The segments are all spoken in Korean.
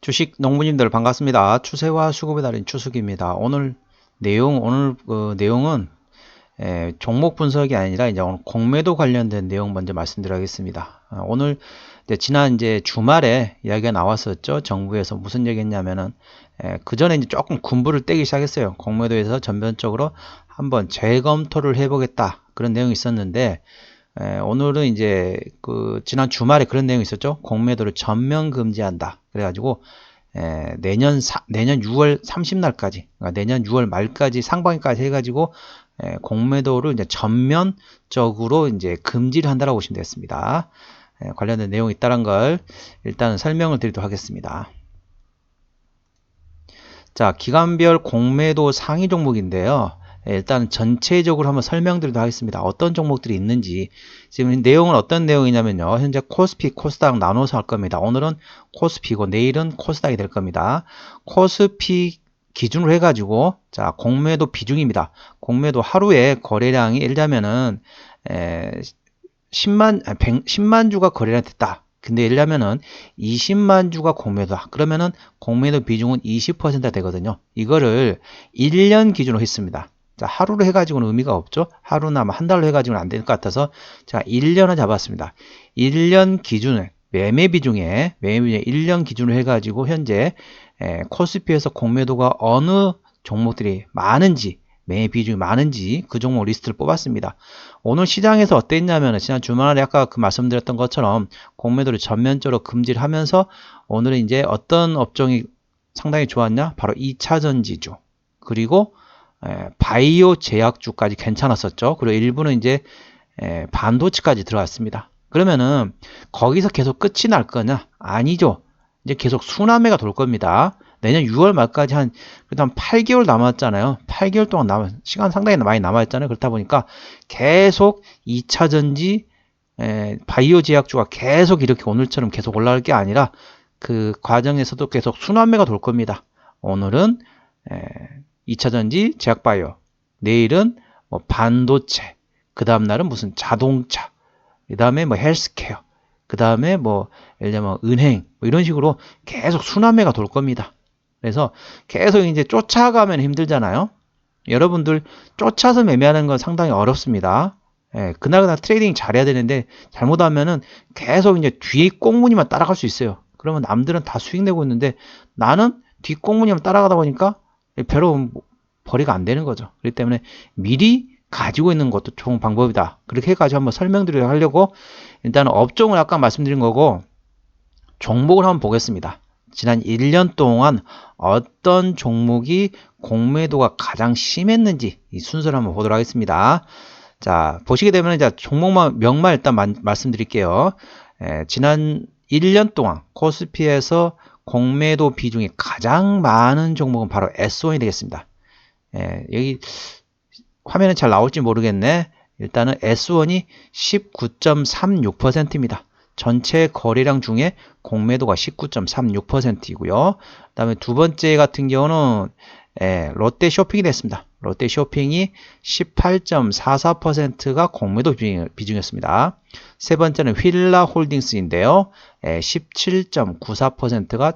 주식 농부님들 반갑습니다. 추세와 수급의 달인 추석입니다. 오늘 내용은 종목 분석이 아니라 이제 오늘 공매도 관련된 내용 먼저 말씀드리겠습니다. 오늘 지난 이제 주말에 이야기가 나왔었죠. 정부에서 무슨 얘기했냐면은 그 전에 이제 조금 군부를 떼기 시작했어요. 공매도에서 전면적으로 한번 재검토를 해보겠다 그런 내용이 있었는데 오늘은 이제 지난 주말에 그런 내용이 있었죠. 공매도를 전면 금지한다. 그래가지고 내년 6월 30날까지, 그러니까 내년 6월 말까지 상반기까지 해가지고 공매도를 이제 전면적으로 이제 금지를 한다라고 보시면 되겠습니다. 관련된 내용이 있다는 걸 일단 설명을 드리도록 하겠습니다. 자, 기간별 공매도 상위 종목인데요. 일단 전체적으로 한번 설명드리도록 하겠습니다. 어떤 종목들이 있는지. 지금 내용은 어떤 내용이냐면요. 현재 코스피, 코스닥 나눠서 할 겁니다. 오늘은 코스피고 내일은 코스닥이 될 겁니다. 코스피 기준으로 해가지고 자, 공매도 비중입니다. 공매도 하루에 거래량이 예를 들자면은 10만 주가 거래량 됐다. 근데 예를 들면은 20만 주가 공매도다. 그러면은 공매도 비중은 20%가 되거든요. 이거를 1년 기준으로 했습니다. 자, 하루로 해가지고는 의미가 없죠. 하루나 한 달로 해가지고는 안 될 것 같아서 자, 1년을 잡았습니다. 1년 기준에 매매 비중에 1년 기준으로 해가지고 현재 코스피에서 공매도가 어느 종목들이 많은지 매매 비중이 많은지 그 종목 리스트를 뽑았습니다. 오늘 시장에서 어땠냐면 지난 주말에 아까 말씀드렸던 것처럼 공매도를 전면적으로 금지를 하면서 오늘은 이제 어떤 업종이 상당히 좋았냐? 바로 2차전지주 그리고 바이오 제약주까지 괜찮았었죠. 그리고 일부는 이제 반도체까지 들어갔습니다. 그러면은 거기서 계속 끝이 날 거냐? 아니죠. 이제 계속 순환매가 돌 겁니다. 내년 6월 말까지 그래도 한 8개월 남았잖아요. 8개월 동안 시간 상당히 많이 남아있잖아요. 그렇다 보니까 계속 2차전지, 바이오 제약주가 계속 이렇게 오늘처럼 계속 올라갈 게 아니라 그 과정에서도 계속 순환매가 돌 겁니다. 오늘은 2차전지, 제약바이오, 내일은 뭐 반도체, 그 다음날은 무슨 자동차, 그 다음에 뭐 헬스케어, 그 다음에 뭐 예를 들면 은행, 뭐 이런 식으로 계속 순환매가 돌 겁니다. 그래서 계속 이제 쫓아가면 힘들잖아요. 여러분들 쫓아서 매매하는 건 상당히 어렵습니다. 그날그날 트레이딩 잘해야 되는데 잘못하면은 계속 이제 뒤 꽁무니만 따라갈 수 있어요. 그러면 남들은 다 수익 내고 있는데 나는 뒤 꽁무니만 따라가다 보니까 별로 벌이가 안 되는 거죠. 그렇기 때문에 미리 가지고 있는 것도 좋은 방법이다. 그렇게 해가지고 한번 설명드리려고 일단은 업종을 아까 말씀드린 거고 종목을 한번 보겠습니다. 지난 1년 동안 어떤 종목이 공매도가 가장 심했는지 이 순서를 한번 보도록 하겠습니다. 자, 보시게 되면 이제 종목만 명만 일단 말씀드릴게요. 지난 1년 동안 코스피에서 공매도 비중이 가장 많은 종목은 바로 S1이 되겠습니다. 여기 화면에 잘 나올지 모르겠네. 일단은 S1이 19.36%입니다. 전체 거래량 중에 공매도가 19.36%이고요. 그 다음에 두 번째 같은 경우는 롯데 쇼핑이 됐습니다. 롯데 쇼핑이 18.44%가 공매도 비중이었습니다. 세 번째는 휠라 홀딩스인데요. 17.94%가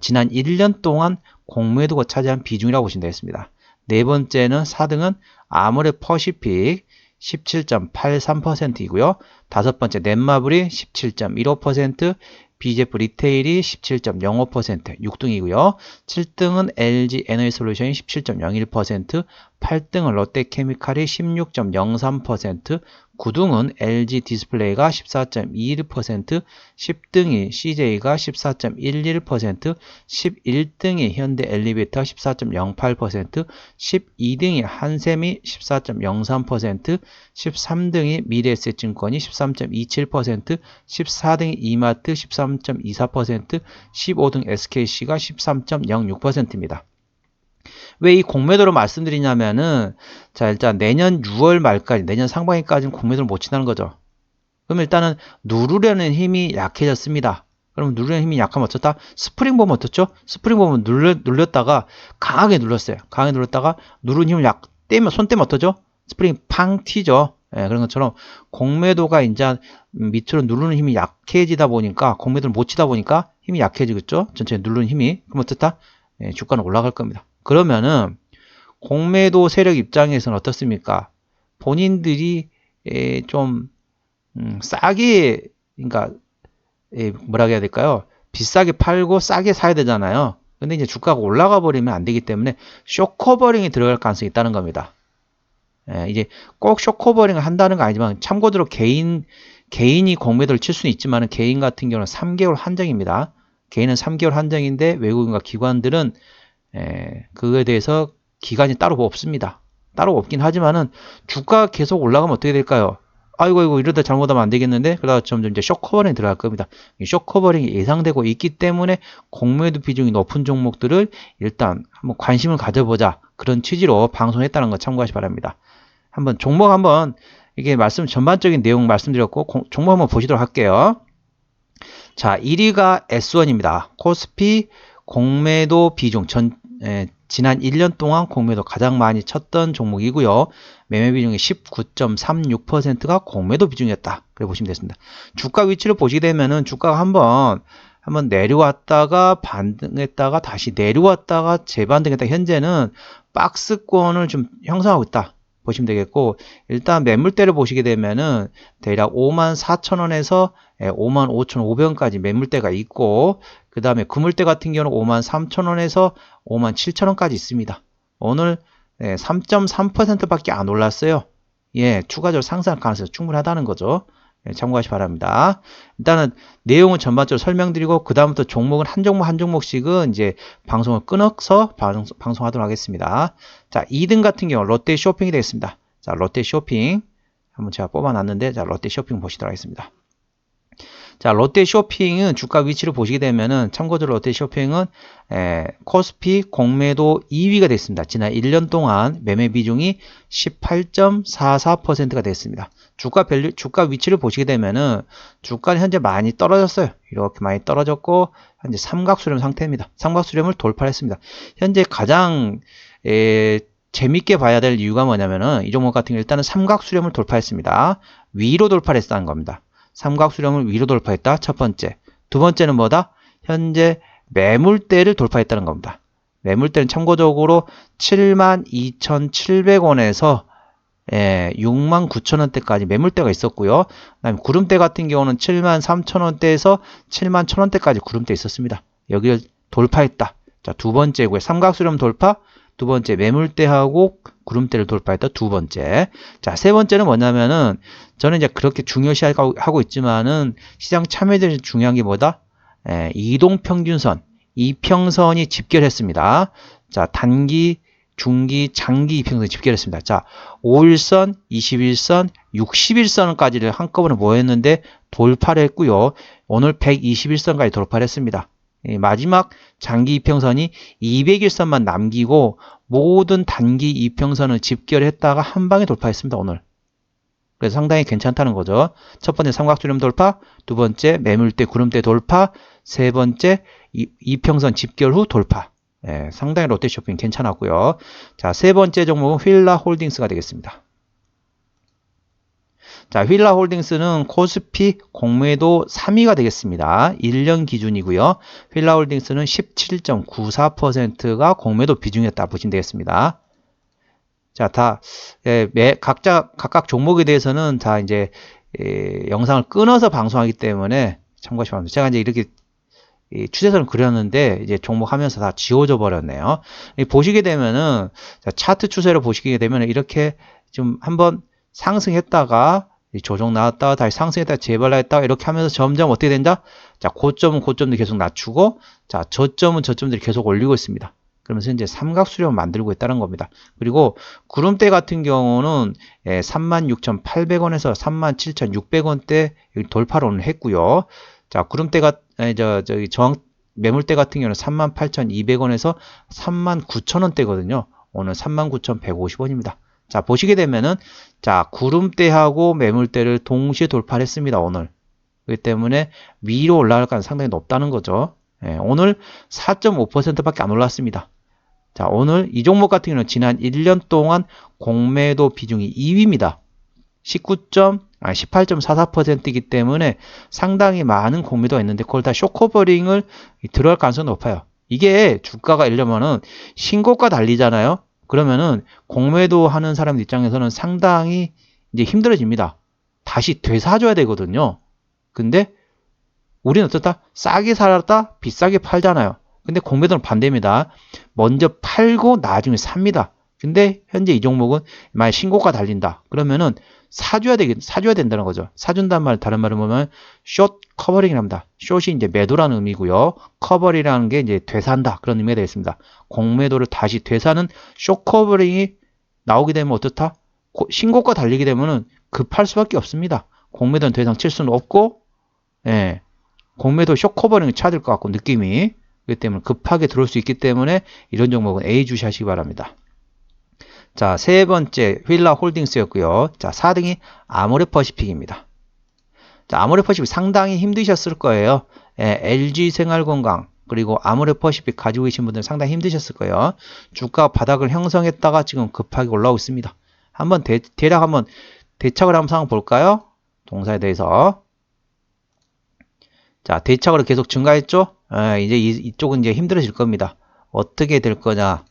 지난 1년 동안 공매도가 차지한 비중이라고 보시면 되겠습니다. 네 번째는 4등은 아모레 퍼시픽 17.83%이고요. 다섯 번째 넷마블이 17.15%, BJF 리테일이 17.05%, 6등이고요. 7등은 LG 에너지솔루션이 17.01%, 8등은 롯데케미칼이 16.03%, 9등은 LG 디스플레이가 14.21%, 10등이 CJ가 14.11%, 11등이 현대 엘리베이터 14.08%, 12등이 한샘이 14.03%, 13등이 미래에셋증권이 13.27%, 14등이 이마트 13.24%, 15등 SKC가 13.06%입니다. 왜 이 공매도를 말씀드리냐면은 자 일단 내년 6월 말까지 내년 상반기까지는 공매도를 못 친다는 거죠. 그럼 일단은 누르려는 힘이 약해졌습니다. 그럼 누르려는 힘이 약하면 어떻다? 스프링 보면 어떻죠? 스프링 보면 눌렸다가 강하게 눌렀어요. 강하게 눌렀다가 누른 힘을 손 떼면 어떠죠? 스프링 팡 튀죠. 그런 것처럼 공매도가 이제 밑으로 누르는 힘이 약해지다 보니까 공매도를 못 치다 보니까 힘이 약해지겠죠? 전체 누르는 힘이. 그럼 어떻다? 주가는 올라갈 겁니다. 그러면은 공매도 세력 입장에서는 어떻습니까? 본인들이 좀 싸게, 그러니까 뭐라 해야 될까요? 비싸게 팔고 싸게 사야 되잖아요. 근데 이제 주가가 올라가 버리면 안 되기 때문에 쇼커버링이 들어갈 가능성이 있다는 겁니다. 이제 꼭 쇼커버링을 한다는 건 아니지만 참고로 개인이 공매도를 칠 수는 있지만 개인 같은 경우는 3개월 한정입니다. 개인은 3개월 한정인데 외국인과 기관들은 그거에 대해서 기간이 따로 없습니다. 따로 없긴 하지만은 주가가 계속 올라가면 어떻게 될까요? 아이고 이러다 잘못하면 안 되겠는데 그러다 점점 이제 쇼커버링이 들어갈 겁니다. 이 쇼커버링이 예상되고 있기 때문에 공매도 비중이 높은 종목들을 일단 한번 관심을 가져보자 그런 취지로 방송했다는 거 참고하시 기 바랍니다. 한번 종목 한번 이게 전반적인 내용 말씀드렸고 종목 한번 보시도록 할게요. 자, 1위가 S1입니다. 코스피 공매도 비중 지난 1년 동안 공매도 가장 많이 쳤던 종목이고요. 매매 비중이 19.36%가 공매도 비중이었다. 그래 보시면 되겠습니다. 주가 위치를 보시게 되면은 주가가 한번 내려왔다가 반등했다가 다시 내려왔다가 재반등했다. 현재는 박스권을 좀 형성하고 있다. 보시면 되겠고, 일단 매물대를 보시게 되면은 대략 54,000원에서 55,500원까지 매물대가 있고, 그 다음에 그물대 같은 경우는 53,000원에서 57,000원까지 있습니다. 오늘 3.3%밖에 안 올랐어요. 추가적으로 상승할 가능성이 충분하다는 거죠. 참고하시기 바랍니다. 일단은 내용은 전반적으로 설명드리고 그 다음부터 종목은 한 종목씩은 이제 방송을 끊어서 방송하도록 하겠습니다. 자, 2등 같은 경우 롯데쇼핑이 되겠습니다. 자, 롯데쇼핑 한번 제가 뽑아놨는데 자, 롯데쇼핑 보시도록 하겠습니다. 자, 롯데쇼핑은 주가 위치를 보시게 되면은 참고적으로 롯데쇼핑은 코스피 공매도 2위가 됐습니다. 지난 1년 동안 매매 비중이 18.44%가 됐습니다. 주가 위치를 보시게 되면은 주가는 현재 많이 떨어졌어요. 이렇게 많이 떨어졌고 현재 삼각수렴 상태입니다. 삼각수렴을 돌파했습니다. 현재 가장 재밌게 봐야 될 이유가 뭐냐면은 이 종목 같은 경우 일단은 삼각수렴을 돌파했습니다. 위로 돌파를 했다는 겁니다. 삼각수렴을 위로 돌파했다. 첫 번째. 두 번째는 뭐다? 현재 매물대를 돌파했다는 겁니다. 매물대는 참고적으로 72,700원에서 69,000원대까지 매물대가 있었고요. 그다음에 구름대 같은 경우는 73,000원대에서 71,000원대까지 구름대 있었습니다. 여기를 돌파했다. 자, 두 번째고요. 삼각수렴 돌파. 두 번째 매물대하고 구름대를 돌파했다. 두 번째. 자, 세 번째는 뭐냐면은 저는 이제 그렇게 중요시하고 있지만은 시장 참여자들이 중요한 게 뭐다? 이동평균선, 이평선이 집결했습니다. 자, 단기, 중기, 장기 이평선이 집결했습니다. 자, 5일선, 21선, 60일선까지를 한꺼번에 모였는데 돌파를 했고요. 오늘 121선까지 돌파를 했습니다. 마지막 장기 이평선이 200일선만 남기고 모든 단기 이평선을 집결했다가 한 방에 돌파했습니다. 오늘. 그래서 상당히 괜찮다는 거죠. 첫 번째 삼각수렴 돌파, 두 번째 매물대 구름대 돌파, 세 번째 이평선 집결 후 돌파. 상당히 롯데쇼핑 괜찮았고요. 자, 세 번째 종목은 휠라홀딩스가 되겠습니다. 자, 휠라홀딩스는 코스피 공매도 3위가 되겠습니다. 1년 기준이고요. 휠라홀딩스는 17.94%가 공매도 비중이었다 보시면 되겠습니다. 자, 각각 종목에 대해서는 다 이제 영상을 끊어서 방송하기 때문에 참고하시기 바랍니다. 제가 이제 이렇게 추세선을 그렸는데 이제 종목하면서 다 지워져 버렸네요. 보시게 되면은 차트 추세를 보시게 되면 이렇게 좀 한번 상승했다가 조정 나왔다가 다시 상승했다가 재발했다가 이렇게 하면서 점점 어떻게 된다? 자, 고점은 고점도 계속 낮추고 자, 저점은 저점들이 계속 올리고 있습니다. 그러면서 이제 삼각수렴을 만들고 있다는 겁니다. 그리고 구름대 같은 경우는 36,800원에서 37,600원대 돌파를 오늘 했고요. 자, 구름대가 매물대 같은 경우는 38,200원에서 39,000원대거든요. 오늘 39,150원입니다. 자, 보시게 되면은 자, 구름대하고 매물대를 동시에 돌파를 했습니다. 오늘. 그렇기 때문에 위로 올라갈 가능성이 상당히 높다는 거죠. 오늘 4.5%밖에 안 올랐습니다. 자, 오늘 이 종목 같은 경우는 지난 1년 동안 공매도 비중이 2위입니다. 18.44%이기 때문에 상당히 많은 공매도가 있는데 그걸 다 숏커버링을 들어갈 가능성이 높아요. 이게 주가가 이러면은 신고가 달리잖아요. 그러면은 공매도 하는 사람 입장에서는 상당히 이제 힘들어집니다. 다시 되사줘야 되거든요. 근데 우리는 어떻다? 싸게 살았다, 비싸게 팔잖아요. 근데 공매도는 반대입니다. 먼저 팔고 나중에 삽니다. 근데 현재 이 종목은 만약 신고가 달린다. 그러면은 사줘야 된다는 거죠. 사준다는 말, 다른 말로 보면 숏 커버링이랍니다. 숏이 이제 매도라는 의미고요. 커버링이라는 게 이제 되산다. 그런 의미가 되겠습니다. 공매도를 다시 되사는 숏 커버링이 나오게 되면 어떻다? 신고가 달리게 되면은 급할 수밖에 없습니다. 공매도는 더 이상 칠 수는 없고, 예. 공매도 숏 커버링이 쳐야 될 것 같고, 느낌이. 그렇기 때문에 급하게 들어올 수 있기 때문에 이런 종목은 A 주시하시기 바랍니다. 자, 세 번째 휠라 홀딩스였고요. 자, 4등이 아모레퍼시픽입니다. 자, 아모레퍼시픽 상당히 힘드셨을 거예요. 예, LG생활건강 그리고 아모레퍼시픽 가지고 계신 분들 상당히 힘드셨을 거예요. 주가 바닥을 형성했다가 지금 급하게 올라오고 있습니다. 한번 대략 한번 대착을 한번 상황 볼까요? 동사에 대해서. 자, 대착으로 계속 증가했죠? 이제 이쪽은 이제 힘들어질 겁니다. 어떻게 될 거냐?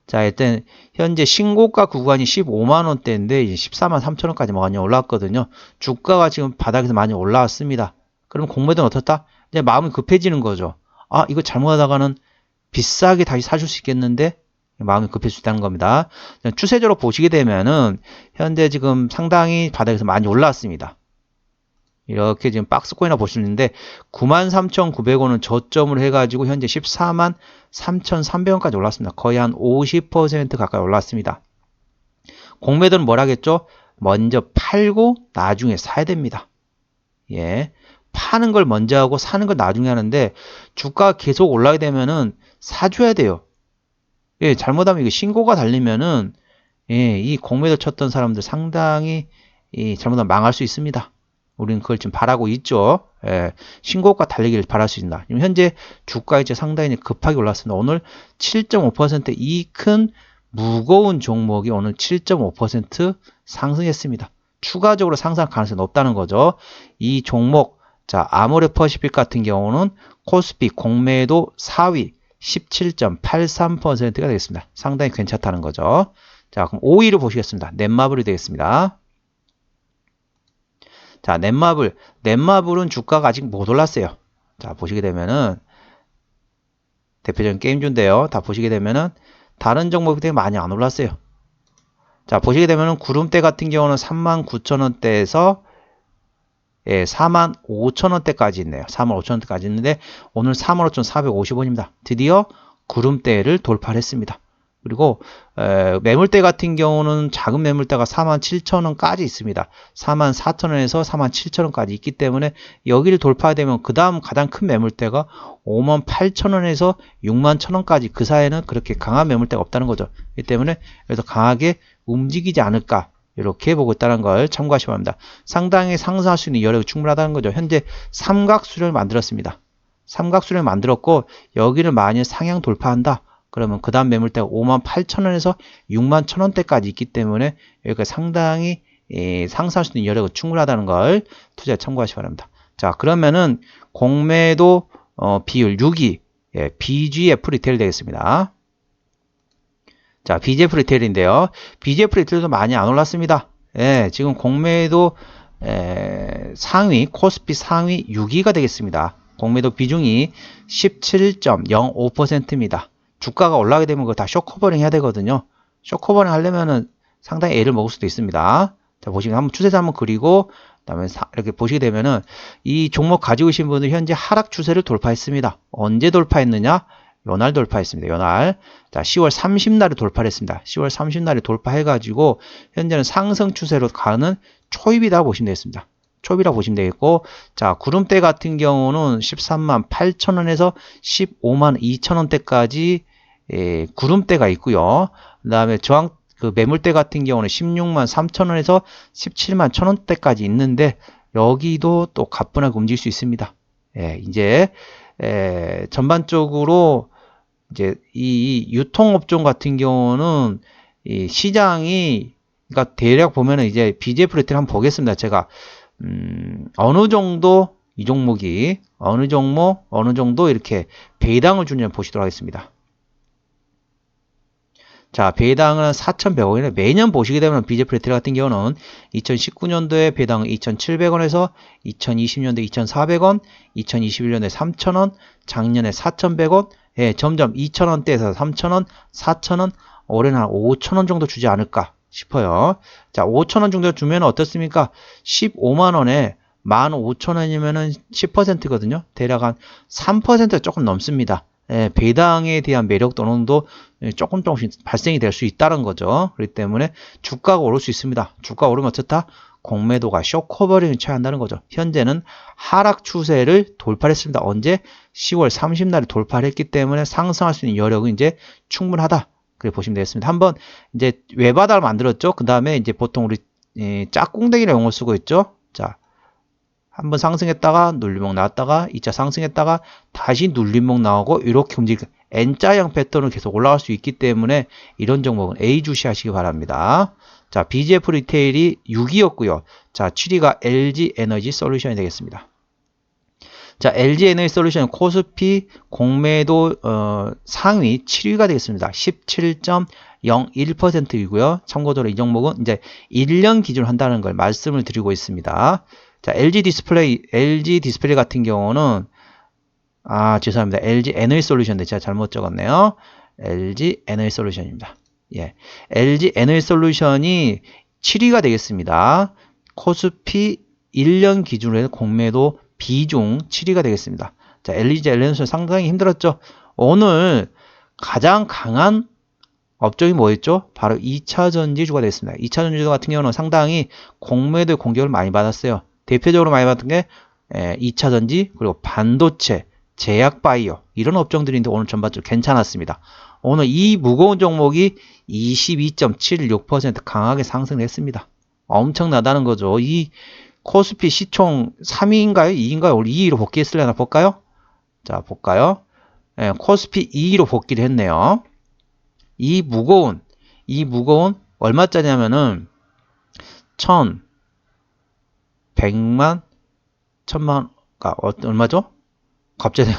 자, 일단 현재 신고가 구간이 15만원대인데 이제 14만 3천원까지 많이 올라왔거든요. 주가가 지금 바닥에서 많이 올라왔습니다. 그럼 공매도는 어떻다? 이제 마음이 급해지는 거죠. 아, 이거 잘못하다가는 비싸게 다시 사줄 수 있겠는데 마음이 급해질 수 있다는 겁니다. 추세적으로 보시게 되면은 현재 지금 상당히 바닥에서 많이 올라왔습니다. 이렇게 지금 박스코인이나 볼 수 있는데 93,900원은 저점을 해가지고 현재 14만 3,300원까지 올랐습니다. 거의 한 50% 가까이 올랐습니다. 공매도는 뭘 하겠죠? 먼저 팔고 나중에 사야 됩니다. 예, 파는 걸 먼저 하고 사는 걸 나중에 하는데 주가가 계속 올라가게 되면은 사줘야 돼요. 예, 잘못하면 이게 신고가 달리면은 예, 이 공매도 쳤던 사람들 상당히 잘못하면 망할 수 있습니다. 우리는 그걸 지금 바라고 있죠. 예, 신고가 달리기를 바랄 수 있나. 현재 주가 이제 상당히 급하게 올랐습니다. 오늘 7.5% 이 큰 무거운 종목이 오늘 7.5% 상승했습니다. 추가적으로 상승할 가능성이 높다는 거죠. 이 종목, 자, 아모레퍼시픽 같은 경우는 코스피 공매도 4위 17.83%가 되겠습니다. 상당히 괜찮다는 거죠. 자, 그럼 5위를 보시겠습니다. 넷마블이 되겠습니다. 자, 넷마블은 주가가 아직 못 올랐어요. 자, 보시게 되면은 대표적인 게임주인데요. 다 보시게 되면은 다른 종목이 되게 많이 안 올랐어요. 자, 보시게 되면은 구름대 같은 경우는 39,000원대에서 예, 45,000원대까지 있네요. 45,000원대까지 있는데 오늘 45,450원입니다. 드디어 구름대를 돌파를 했습니다. 그리고 매물대 같은 경우는 작은 매물대가 47,000원까지 있습니다. 44,000원에서 47,000원까지 있기 때문에 여기를 돌파되면 그 다음 가장 큰 매물대가 58,000원에서 61,000원까지 그 사이에는 그렇게 강한 매물대가 없다는 거죠. 그렇기 때문에 여기서 강하게 움직이지 않을까 이렇게 보고 있다는 걸 참고하시기 바랍니다. 상당히 상승할 수 있는 여력이 충분하다는 거죠. 현재 삼각수렴을 만들었습니다. 삼각수렴을 만들었고 여기를 만일 상향 돌파한다. 그러면 그 다음 매물대가 58,000원에서 61,000원대까지 있기 때문에 여기가 상당히 상승할 수 있는 여력이 충분하다는 걸 투자에 참고하시기 바랍니다. 자, 그러면은 공매도 비율 6위 BGF 리테일 되겠습니다. 자, BGF 리테일인데요. BGF 리테일도 많이 안 올랐습니다. 예, 지금 공매도 상위, 코스피 상위 6위가 되겠습니다. 공매도 비중이 17.05%입니다. 주가가 올라가게 되면 그거 다 숏커버링 해야 되거든요. 숏커버링 하려면은 상당히 애를 먹을 수도 있습니다. 자, 보시면 한번 추세선 한번 그리고 그다음에 이렇게 보시게 되면은 이 종목 가지고 계신 분들 현재 하락 추세를 돌파했습니다. 언제 돌파했느냐? 요날 돌파했습니다. 요날. 자, 10월 30날에 돌파를 했습니다. 10월 30날에 돌파해가지고 현재는 상승 추세로 가는 초입이다 보시면 되겠습니다. 초입이라고 보시면 되겠고, 자, 구름대 같은 경우는 13만 8천원에서 15만 2천원대까지 구름대가 있고요. 그 다음에 그 매물대 같은 경우는 16만 3천원에서 17만 1천원대까지 있는데 여기도 또 가뿐하게 움직일 수 있습니다. 예, 이제 전반적으로 이제 이 유통업종 같은 경우는 이 시장이 그러니까 대략 보면은 이제 BGF 레이트를 한번 보겠습니다. 제가 어느 정도 이 종목이 어느 정도 이렇게 배당을 주는지 보시도록 하겠습니다. 자, 배당은 4,100원이네. 매년 보시게 되면 BGF 레이트 같은 경우는 2019년도에 배당은 2,700원에서 2020년도에 2,400원, 2021년도에 3,000원, 작년에 4,100원, 예, 점점 2,000원대에서 3,000원, 4,000원, 올해는 한 5,000원 정도 주지 않을까 싶어요. 자, 5,000원 정도 주면 어떻습니까? 15만원에 15,000원이면은 10%거든요. 대략 한 3% 조금 넘습니다. 예, 배당에 대한 매력도 어느 정도 조금씩 발생이 될 수 있다는 거죠. 그렇기 때문에 주가가 오를 수 있습니다. 주가가 오르면 어떻다? 공매도가 쇼커버링을 취한다는 거죠. 현재는 하락 추세를 돌파했습니다. 언제? 10월 30날에 돌파를 했기 때문에 상승할 수 있는 여력은 이제 충분하다. 그렇게 보시면 되겠습니다. 한번 이제 외바닥을 만들었죠. 그 다음에 이제 보통 우리 짝꿍댕이라는 용어를 쓰고 있죠. 자, 한번 상승했다가 눌림목 나왔다가 2차 상승했다가 다시 눌림목 나오고 이렇게 움직일 N자형 패턴으로 계속 올라갈 수 있기 때문에 이런 종목은 A 주시하시기 바랍니다. 자, BGF 리테일이 6위였고요. 자, 7위가 LG 에너지 솔루션이 되겠습니다. 자, LG 에너지 솔루션 코스피 공매도 상위 7위가 되겠습니다. 17.01%이고요. 참고적으로 이 종목은 이제 1년 기준으로 한다는 걸 말씀을 드리고 있습니다. 자, LG 디스플레이 같은 경우는 죄송합니다. LG 에너지 솔루션인데 제가 잘못 적었네요. LG 에너지 솔루션입니다. 예. LG 에너지 솔루션이 7위가 되겠습니다. 코스피 1년 기준으로 해서 공매도 비중 7위가 되겠습니다. 자, LG 에너지 솔루션 상당히 힘들었죠. 오늘 가장 강한 업종이 뭐였죠? 바로 2차 전지주가 되겠습니다. 2차 전지주 같은 경우는 상당히 공매도의 공격을 많이 받았어요. 대표적으로 많이 받은 게 2차 전지, 그리고 반도체, 제약 바이오 이런 업종들인데 오늘 전반적으로 괜찮았습니다. 오늘 이 무거운 종목이 22.76% 강하게 상승했습니다. 엄청나다는 거죠. 이 코스피 시총 3위인가요? 2위인가요? 오늘 2위로 복귀했을려나 볼까요? 자, 볼까요? 코스피 2위로 복귀를 했네요. 이 무거운 얼마짜리냐면은 1,100만, 1,000만, 얼마죠? 갑자기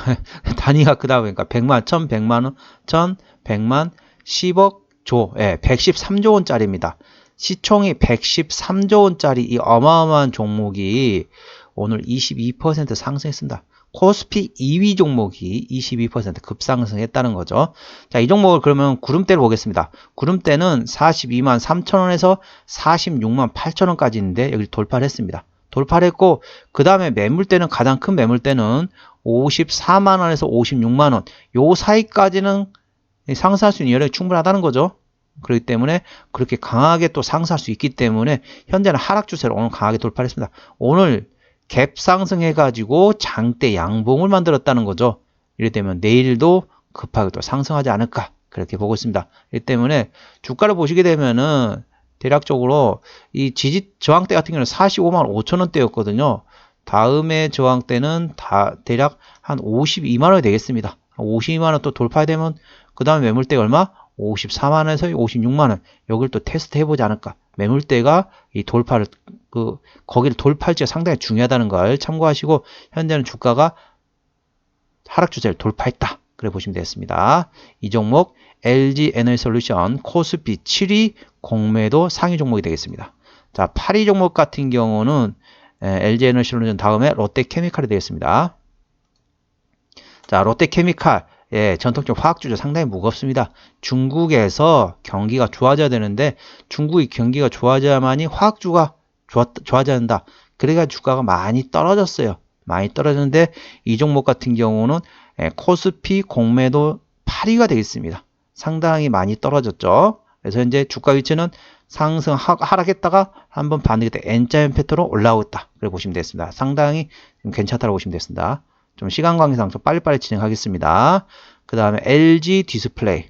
단위가 크다 보니까 100만, 1,100만 원, 1,100만, 10억 조, 113조 원짜리입니다. 시총이 113조 원짜리 이 어마어마한 종목이 오늘 22% 상승했습니다. 코스피 2위 종목이 22% 급상승했다는 거죠. 자, 이 종목을 그러면 구름대를 보겠습니다. 구름대는 42만 3천원에서 46만 8천원까지 있는데 여기 돌파를 했습니다. 돌파를 했고 그 다음에 매물대는 가장 큰 매물대는 54만원에서 56만원 요 사이까지는 상승할 수 있는 여력이 충분하다는 거죠. 그렇기 때문에 그렇게 강하게 또 상승할 수 있기 때문에 현재는 하락 추세로 오늘 강하게 돌파를 했습니다. 오늘 갭 상승해가지고 장대 양봉을 만들었다는 거죠. 이렇기 때문에 내일도 급하게 또 상승하지 않을까 그렇게 보고 있습니다. 그렇기 때문에 주가를 보시게 되면은 대략적으로 이 저항대 같은 경우는 45만 5천원대였거든요. 다음에 저항대는 대략 한 52만원이 되겠습니다. 52만원 또 돌파되면 그 다음에 매물대가 얼마? 54만원에서 56만원 여기를 또 테스트 해보지 않을까. 매물대가 이 돌파를 거기를 돌파할지가 상당히 중요하다는 걸 참고하시고 현재는 주가가 하락 추세를 돌파했다. 그래 보시면 되겠습니다. 이 종목 LG 에너지 솔루션 코스피 7위 공매도 상위 종목이 되겠습니다. 자, 8위 종목 같은 경우는 LG 에너지 솔루션 다음에 롯데케미칼이 되겠습니다. 자, 롯데케미칼 전통적 화학주죠. 상당히 무겁습니다. 중국에서 경기가 좋아져야 되는데 중국의 경기가 좋아져야만이 화학주가 좋아져야 한다. 그래가 주가가 많이 떨어졌어요. 많이 떨어졌는데 이 종목 같은 경우는 코스피 공매도 8위가 되겠습니다. 상당히 많이 떨어졌죠. 그래서 현재 주가 위치는 상승 하락했다가 한번 반등할 때 N자형 패턴으로 올라오고 있다. 그래 보시면 되겠습니다. 상당히 좀 괜찮다고 보시면 되겠습니다. 좀 시간 관계상 좀 빨리빨리 진행하겠습니다. 그 다음에 LG 디스플레이.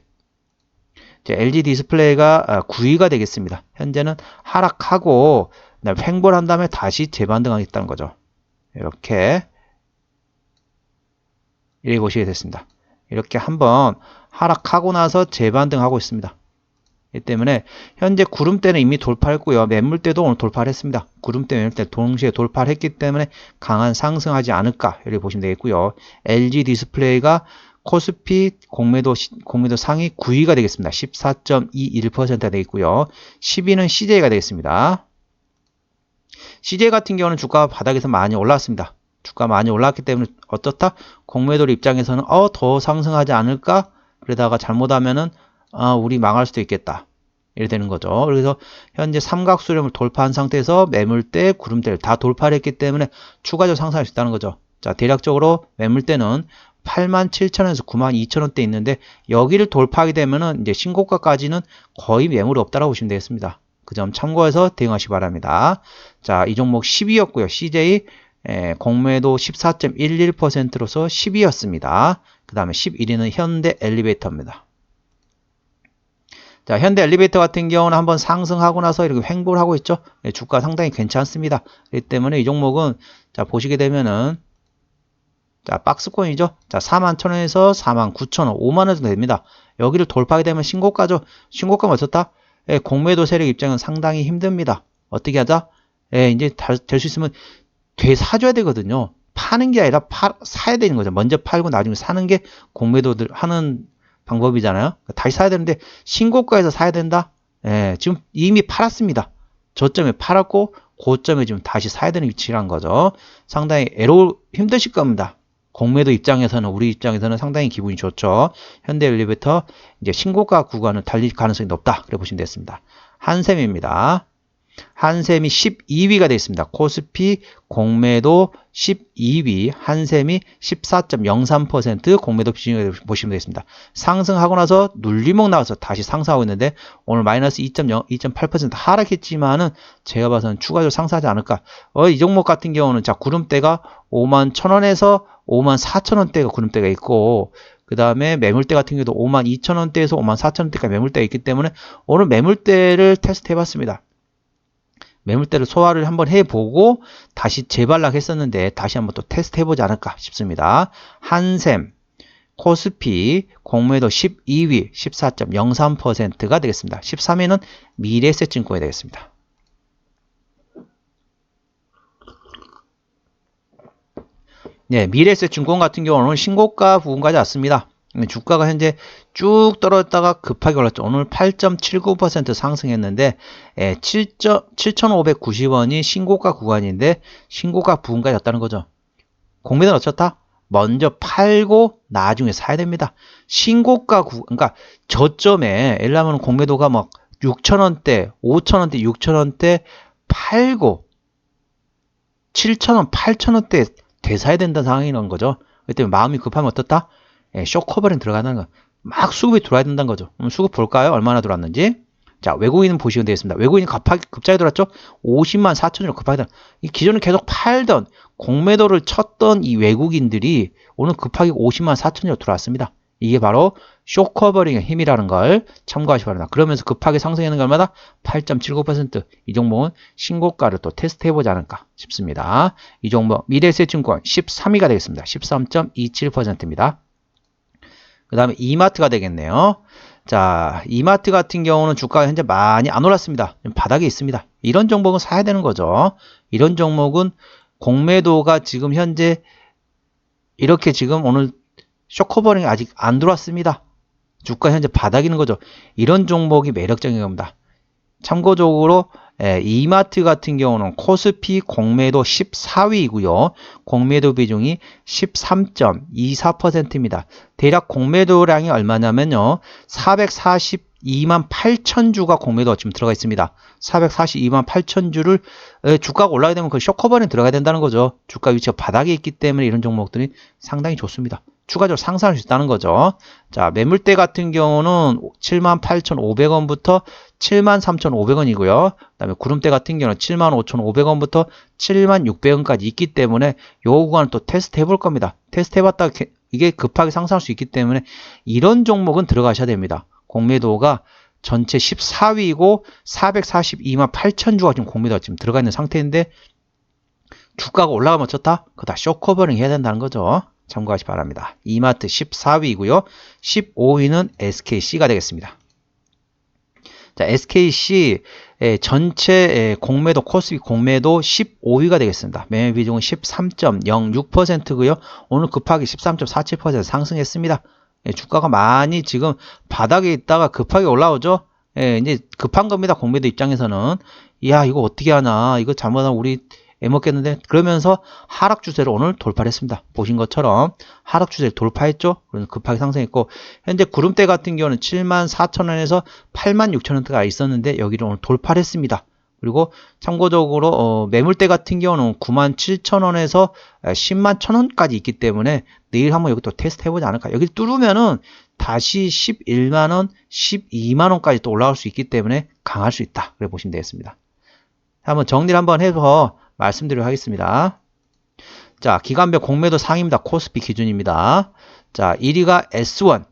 LG 디스플레이가 9위가 되겠습니다. 현재는 하락하고 횡보를 한 다음에 다시 재반등하겠다는 거죠. 이렇게 보시게 됐습니다. 이렇게 한번 하락하고 나서 재반등하고 있습니다. 이 때문에 현재 구름대는 이미 돌파했고요. 매물대도 오늘 돌파를 했습니다. 구름대, 매물대 동시에 돌파를 했기 때문에 강한 상승하지 않을까 이렇게 보시면 되겠고요. LG 디스플레이가 코스피 공매도 상위 9위가 되겠습니다. 14.21%가 되겠고요. 10위는 CJ가 되겠습니다. CJ 같은 경우는 주가가 바닥에서 많이 올랐습니다. 주가 많이 올랐기 때문에 어떻다? 공매도의 입장에서는 더 상승하지 않을까? 그러다가 잘못하면은 우리 망할 수도 있겠다. 이래 되는 거죠. 그래서 현재 삼각수렴을 돌파한 상태에서 매물대, 구름대를 다 돌파를 했기 때문에 추가적으로 상승할 수 있다는 거죠. 자, 대략적으로 매물대는 87,000원에서 92,000원대 있는데 여기를 돌파하게 되면은 이제 신고가까지는 거의 매물이 없다라고 보시면 되겠습니다. 그 점 참고해서 대응하시기 바랍니다. 자, 이 종목 10위였고요. CJ 공매도 14.11%로서 10위였습니다. 그 다음에 11위는 현대 엘리베이터입니다. 자, 현대 엘리베이터 같은 경우는 한번 상승하고 나서 이렇게 횡보를 하고 있죠. 주가 상당히 괜찮습니다. 그렇기 때문에 이 종목은 자, 보시게 되면은 자, 박스권이죠. 자, 41,000원에서 49,000원, 5만원 정도 됩니다. 여기를 돌파하게 되면 신고가죠. 신고가가 어떻다? 공매도 세력 입장은 상당히 힘듭니다. 어떻게 하자? 이제 될 수 있으면 되사줘야 되거든요. 파는 게 아니라 사야 되는 거죠. 먼저 팔고 나중에 사는 게 공매도들 하는 방법이잖아요. 다시 사야 되는데 신고가에서 사야 된다? 지금 이미 팔았습니다. 저점에 팔았고 고점에 지금 다시 사야 되는 위치란 거죠. 상당히 힘드실 겁니다. 공매도 입장에서는, 우리 입장에서는 상당히 기분이 좋죠. 현대 엘리베이터 이제 신고가 구간을 달릴 가능성이 높다. 그래 보시면 되겠습니다. 한샘입니다. 한샘이 12위가 되어 있습니다. 코스피 공매도 12위, 한샘이 14.03% 공매도 비중을 보시면 되겠습니다. 상승하고 나서 눌림목 나와서 다시 상승하고 있는데 오늘 마이너스 2.8% 하락했지만은 제가 봐서는 추가적으로 상승하지 않을까. 이 종목 같은 경우는 자, 구름대가 51,000원에서 54,000원대가 구름대가 있고, 그 다음에 매물대 같은 경우도 52,000원대에서 54,000원대가 매물대가 있기 때문에 오늘 매물대를 테스트 해봤습니다. 매물대를 소화를 한번 해보고 다시 재발락했었는데 다시 한번 또 테스트 해보지 않을까 싶습니다. 한샘, 코스피, 공매도 12위, 14.03%가 되겠습니다. 13위는 미래에셋증권이 되겠습니다. 네, 미래에셋증권 같은 경우는 신고가 부근까지 왔습니다. 주가가 현재 쭉 떨어졌다가 급하게 올랐죠. 오늘 8.79% 상승했는데 7,590원이 신고가 구간인데 신고가 부근까지 왔다는 거죠. 공매도는 어쩌다? 먼저 팔고 나중에 사야 됩니다. 신고가 그러니까 저점에 예를 들면 공매도가 막 6,000원대, 5,000원대, 6,000원대 팔고 7,000원, 8,000원대 대사야 된다는 상황이 나온 거죠. 그렇기 때문에 마음이 급하면 어떻다? 쇼커버링 들어가는 거. 막 수급이 들어와야 된다는 거죠. 그럼 수급 볼까요? 얼마나 들어왔는지. 자, 외국인은 보시면 되겠습니다. 외국인이 급하게 들어왔죠? 50만 4천으로 급하게 들어왔죠. 기존에 계속 팔던 공매도를 쳤던 이 외국인들이 오늘 급하게 50만 4천으로 들어왔습니다. 이게 바로 쇼커버링의 힘이라는 걸 참고하시기 바랍니다. 그러면서 급하게 상승하는 게 얼마나? 8.79%. 이 종목은 신고가를 또 테스트해보지 않을까 싶습니다. 이 종목 미래에셋증권 13위가 되겠습니다. 13.27%입니다. 그 다음에 이마트가 되겠네요. 자, 이마트 같은 경우는 주가가 현재 많이 안 올랐습니다. 바닥에 있습니다. 이런 종목은 사야 되는 거죠. 이런 종목은 공매도가 지금 현재 이렇게 지금 오늘 쇼커버링이 아직 안 들어왔습니다. 주가 현재 바닥에 있는 거죠. 이런 종목이 매력적인 겁니다. 참고적으로 이마트 같은 경우는 코스피 공매도 14위이고요. 공매도 비중이 13.24%입니다. 대략 공매도량이 얼마냐면요. 442만 8천 주가 공매도가 지금 들어가 있습니다. 442만 8천 주를 주가가 올라가게 되면 그 쇼커버링 들어가야 된다는 거죠. 주가 위치가 바닥에 있기 때문에 이런 종목들이 상당히 좋습니다. 추가적으로 상승할 수 있다는 거죠. 자, 매물대 같은 경우는 78,500원부터 73,500원이고요. 그 다음에 구름대 같은 경우는 75,500원부터 76,600원까지 있기 때문에 요 구간을 또 테스트 해볼 겁니다. 테스트 해봤다가 이게 급하게 상승할 수 있기 때문에 이런 종목은 들어가셔야 됩니다. 공매도가 전체 14위이고 442만 8천 주가 지금 공매도가 지금 들어가 있는 상태인데 주가가 올라가면 어쩌다? 그거 다 쇼커버링 해야 된다는 거죠. 참고하시기 바랍니다. 이마트 14위이고요. 15위는 SKC가 되겠습니다. 자, SKC 전체 공매도 코스피 공매도 15위가 되겠습니다. 매매 비중은 13.06%고요. 오늘 급하게 13.47% 상승했습니다. 주가가 많이 지금 바닥에 있다가 급하게 올라오죠. 이제 급한 겁니다. 공매도 입장에서는. 야, 이거 어떻게 하나. 이거 잘못하면 우리 애먹겠는데. 그러면서 하락 추세를 오늘 돌파를 했습니다. 보신 것처럼 하락 추세를 돌파했죠. 그래서 급하게 상승했고, 현재 구름대 같은 경우는 74,000원에서 86,000원대가 있었는데 여기를 오늘 돌파를 했습니다. 그리고 참고적으로 매물대 같은 경우는 97,000원에서 101,000원까지 있기 때문에 내일 한번 여기 또 테스트 해보지 않을까. 여기 뚫으면은 다시 11만원, 12만원까지 또 올라갈 수 있기 때문에 강할 수 있다. 그래 보시면 되겠습니다. 한번 정리를 한번 해서 말씀드리도록 하겠습니다. 자, 기간별 공매도 상위입니다. 코스피 기준입니다. 자, 1위가 S1,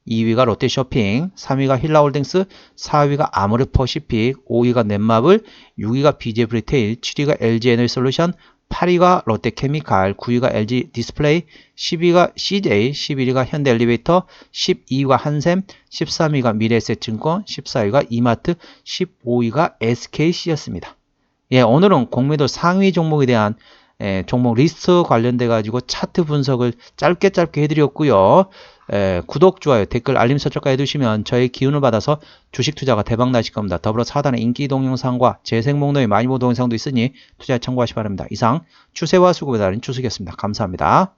2위가 롯데쇼핑, 3위가 힐라홀딩스, 4위가 아모르퍼시픽, 5위가 넷마블, 6위가 BJF 리테일, 7위가 LG에너지솔루션, 8위가 롯데케미칼, 9위가 LG디스플레이, 10위가 CJ, 11위가 현대엘리베이터, 12위가 한샘, 13위가 미래에셋증권, 14위가 이마트, 15위가 SKC였습니다. 예, 오늘은 공매도 상위 종목에 대한 종목 리스트 관련돼 가지고 차트 분석을 짧게 해드렸고요. 구독, 좋아요, 댓글, 알림 설정까지 해두시면 저의 기운을 받아서 주식 투자가 대박 나실 겁니다. 더불어 사단의 인기 동영상과 재생 목록의 많이 보 동영상도 있으니 투자에 참고하시기 바랍니다. 이상 추세와 수급에 따른 추석이었습니다. 감사합니다.